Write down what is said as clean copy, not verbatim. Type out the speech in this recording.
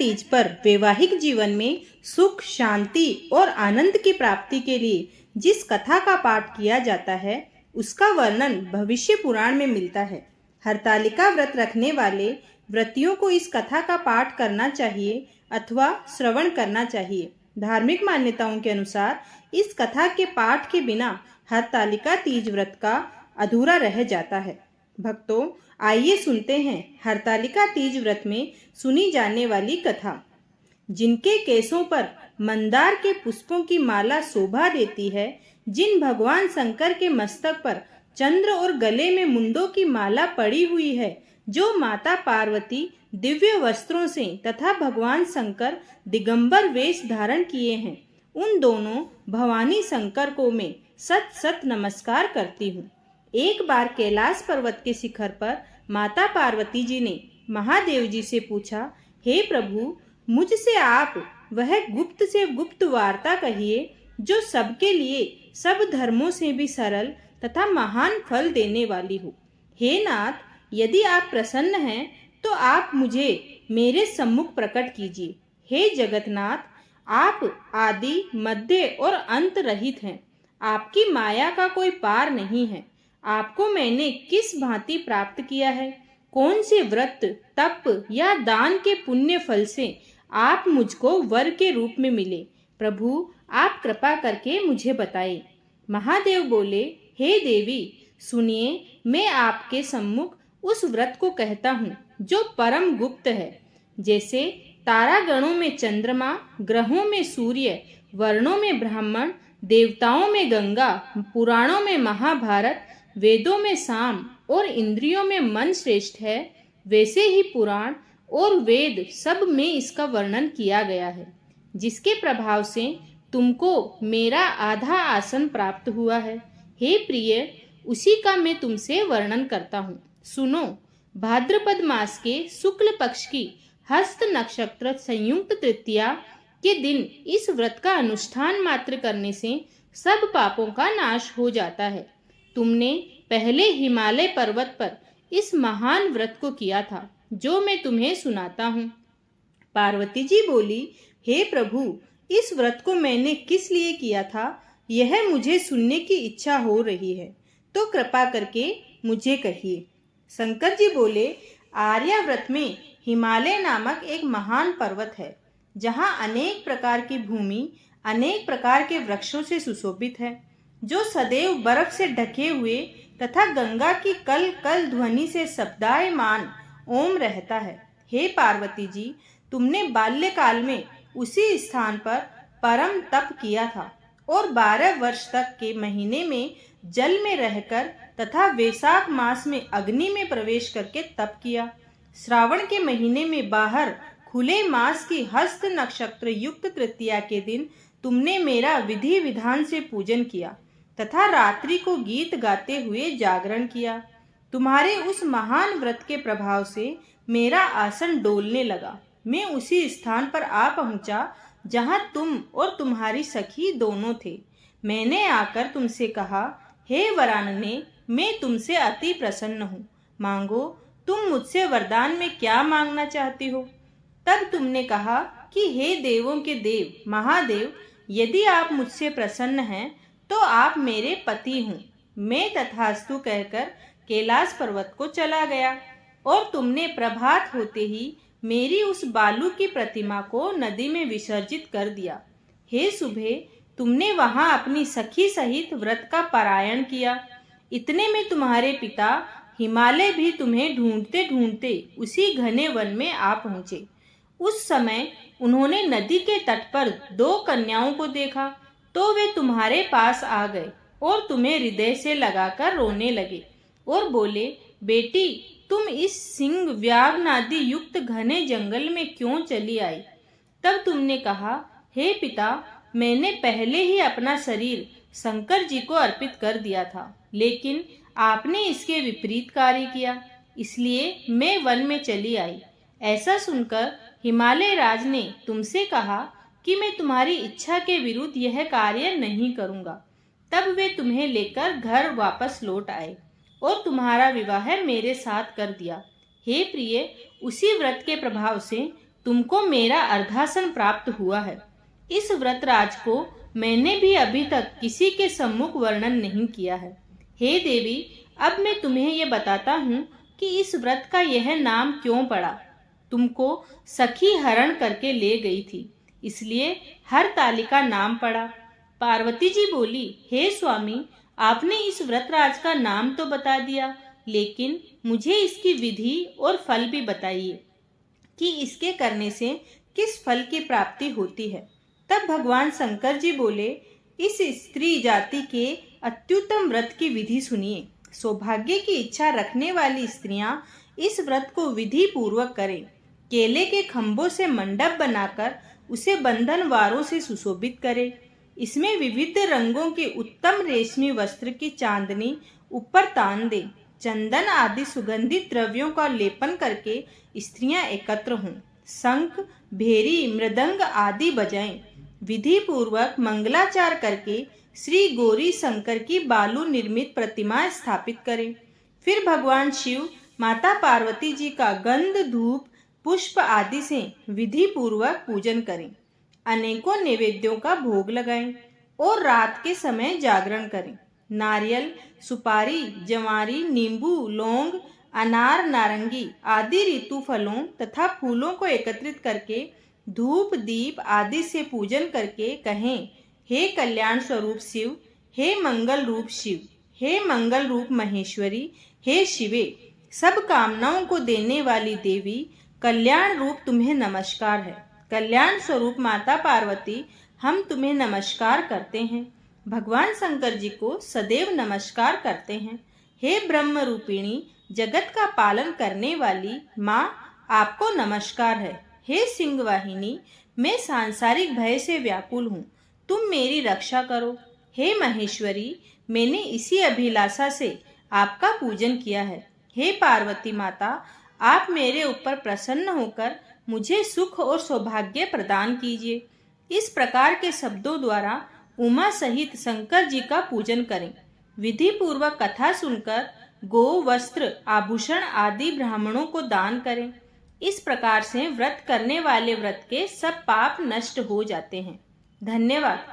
तीज पर वैवाहिक जीवन में सुख, शांति और आनंद की प्राप्ति के लिए जिस कथा का पाठ किया जाता है उसका वर्णन भविष्य पुराण में मिलता है। हरतालिका व्रत रखने वाले व्रतियों को इस कथा का पाठ करना चाहिए अथवा श्रवण करना चाहिए। धार्मिक मान्यताओं के अनुसार इस कथा के पाठ के बिना हरतालिका तीज व्रत का अधूरा रह जाता है। भक्तों, आइए सुनते हैं हरतालिका तीज व्रत में सुनी जाने वाली कथा। जिनके केसों पर मंदार के पुष्पों की माला शोभा देती है, जिन भगवान शंकर के मस्तक पर चंद्र और गले में मुंडों की माला पड़ी हुई है, जो माता पार्वती दिव्य वस्त्रों से तथा भगवान शंकर दिगंबर वेश धारण किए हैं, उन दोनों भवानी शंकर को मैं सत सत नमस्कार करती हूँ। एक बार कैलाश पर्वत के शिखर पर माता पार्वती जी ने महादेव जी से पूछा, हे प्रभु, मुझसे आप वह गुप्त से गुप्त वार्ता कहिए जो सबके लिए सब धर्मों से भी सरल तथा महान फल देने वाली हो। हे नाथ, यदि आप प्रसन्न हैं तो आप मुझे मेरे सम्मुख प्रकट कीजिए। हे जगन्नाथ, आप आदि, मध्य और अंत रहित हैं। आपकी माया का कोई पार नहीं है। आपको मैंने किस भांति प्राप्त किया है? कौन से व्रत, तप या दान के पुण्य फल से आप मुझको वर के रूप में मिले? प्रभु, आप कृपा करके मुझे बताइए। महादेव बोले, हे देवी, सुनिए, मैं आपके सम्मुख उस व्रत को कहता हूँ जो परम गुप्त है। जैसे तारागणों में चंद्रमा, ग्रहों में सूर्य, वर्णों में ब्राह्मण, देवताओं में गंगा, पुराणों में महाभारत, वेदों में साम और इंद्रियों में मन श्रेष्ठ है, वैसे ही पुराण और वेद सब में इसका वर्णन किया गया है। जिसके प्रभाव से तुमको मेरा आधा आसन प्राप्त हुआ है। हे प्रिय, उसी का मैं तुमसे वर्णन करता हूँ। सुनो, भाद्रपद मास के शुक्ल पक्ष की हस्त नक्षत्र संयुक्त तृतीया के दिन इस व्रत का अनुष्ठान मात्र करने से सब पापों का नाश हो जाता है। तुमने पहले हिमालय पर्वत पर इस महान व्रत को किया था, जो मैं तुम्हें सुनाता हूँ। पार्वती जी बोली, हे प्रभु, इस व्रत को मैंने किस लिए किया था, यह मुझे सुनने की इच्छा हो रही है, तो कृपा करके मुझे कहिए। शंकर जी बोले, आर्याव्रत में हिमालय नामक एक महान पर्वत है, जहाँ अनेक प्रकार की भूमि अनेक प्रकार के वृक्षों से सुशोभित है, जो सदैव बर्फ से ढके हुए तथा गंगा की कल कल ध्वनि से शब्दायमान ओम रहता है। हे पार्वती जी, तुमने बाल्यकाल में उसी स्थान पर परम तप किया था और 12 वर्ष तक के महीने में जल में रहकर तथा वैशाख मास में अग्नि में प्रवेश करके तप किया। श्रावण के महीने में बाहर खुले मास की हस्त नक्षत्र युक्त तृतीया के दिन तुमने मेरा विधि विधान से पूजन किया तथा रात्रि को गीत गाते हुए जागरण किया। तुम्हारे उस महान व्रत के प्रभाव से मेरा आसन डोलने लगा। मैं उसी स्थान पर आ पहुंचा जहां तुम और तुम्हारी सखी दोनों थे। मैंने आकर तुमसे कहा, हे वरानने, मैं तुमसे अति प्रसन्न हूँ। मांगो, तुम मुझसे वरदान में क्या मांगना चाहती हो? तब तुमने कहा कि हे देवों के देव महादेव, यदि आप मुझसे प्रसन्न हैं तो आप मेरे पति हूँ। मैं तथास्तु कहकर कैलाश पर्वत को चला गया और तुमने प्रभात होते ही मेरी उस बालू की प्रतिमा को नदी में विसर्जित कर दिया। हे सुबह, तुमने वहां अपनी सखी सहित व्रत का पारायण किया। इतने में तुम्हारे पिता हिमालय भी तुम्हें ढूंढते ढूंढते उसी घने वन में आ पहुंचे। उस समय उन्होंने नदी के तट पर 2 कन्याओं को देखा, तो वे तुम्हारे पास आ गए और तुम्हें हृदय से लगाकर रोने लगे और बोले, बेटी, तुम इस सिंह व्याघ्नादि युक्त घने जंगल में क्यों चली आई? तब तुमने कहा, हे पिता, मैंने पहले ही अपना शरीर शंकर जी को अर्पित कर दिया था, लेकिन आपने इसके विपरीत कार्य किया, इसलिए मैं वन में चली आई। ऐसा सुनकर हिमालय राज ने तुमसे कहा कि मैं तुम्हारी इच्छा के विरुद्ध यह कार्य नहीं करूंगा। तब वे तुम्हें लेकर घर वापस लौट आए और तुम्हारा विवाह मेरे साथ कर दिया। हे प्रिय, उसी व्रत के प्रभाव से तुमको मेरा अर्धासन प्राप्त हुआ है। इस व्रतराज को मैंने भी अभी तक किसी के सम्मुख वर्णन नहीं किया है। हे देवी, अब मैं तुम्हें ये बताता हूँ कि इस व्रत का यह नाम क्यों पड़ा। तुमको सखी हरण करके ले गई थी, इसलिए हरतालिका नाम पड़ा। पार्वती जी बोली, हे स्वामी, आपने इस व्रतराज का नाम तो बता दिया, लेकिन मुझे इसकी विधि और फल भी बताइए कि इसके करने से किस फल की प्राप्ति होती है। तब भगवान शंकर जी बोले, इस स्त्री जाति के अत्युत्तम व्रत की विधि सुनिए। सौभाग्य की इच्छा रखने वाली स्त्रियां इस व्रत को विधि पूर्वक करें। केले के खंभों से मंडप बनाकर उसे बंधन वारों से सुशोभित करें। इसमें विविध रंगों के उत्तम रेशमी वस्त्र की चांदनी ऊपर तान दें। चंदन आदि सुगंधित द्रव्यों का लेपन करके स्त्रियां एकत्र हों। शंख, भेरी, मृदंग आदि बजाएं। विधि पूर्वक मंगलाचार करके श्री गौरी शंकर की बालू निर्मित प्रतिमा स्थापित करें। फिर भगवान शिव, माता पार्वती जी का गंध, धूप, पुष्प आदि से विधि पूर्वक पूजन करें। अनेकों नैवेद्यों का भोग लगाएं और रात के समय जागरण करें। नारियल, सुपारी, जवारी, नींबू, लौंग, अनार, नारंगी आदि ऋतु फलों तथा फूलों को एकत्रित करके धूप, दीप आदि से पूजन करके कहें, हे कल्याण स्वरूप शिव, हे मंगल रूप शिव, हे मंगल रूप महेश्वरी, हे शिवे, सब कामनाओं को देने वाली देवी, कल्याण रूप तुम्हें नमस्कार है। कल्याण स्वरूप माता पार्वती, हम तुम्हें नमस्कार करते हैं। भगवान शंकर जी को सदैव नमस्कार करते हैं। हे ब्रह्म रूपिणी, जगत का पालन करने वाली माँ, आपको नमस्कार है। हे सिंह वाहिनी, मैं सांसारिक भय से व्याकुल हूँ, तुम मेरी रक्षा करो। हे महेश्वरी, मैंने इसी अभिलाषा से आपका पूजन किया है। हे पार्वती माता, आप मेरे ऊपर प्रसन्न होकर मुझे सुख और सौभाग्य प्रदान कीजिए। इस प्रकार के शब्दों द्वारा उमा सहित शंकर जी का पूजन करें। विधि पूर्वक कथा सुनकर गो, वस्त्र, आभूषण आदि ब्राह्मणों को दान करें। इस प्रकार से व्रत करने वाले व्रत के सब पाप नष्ट हो जाते हैं। धन्यवाद।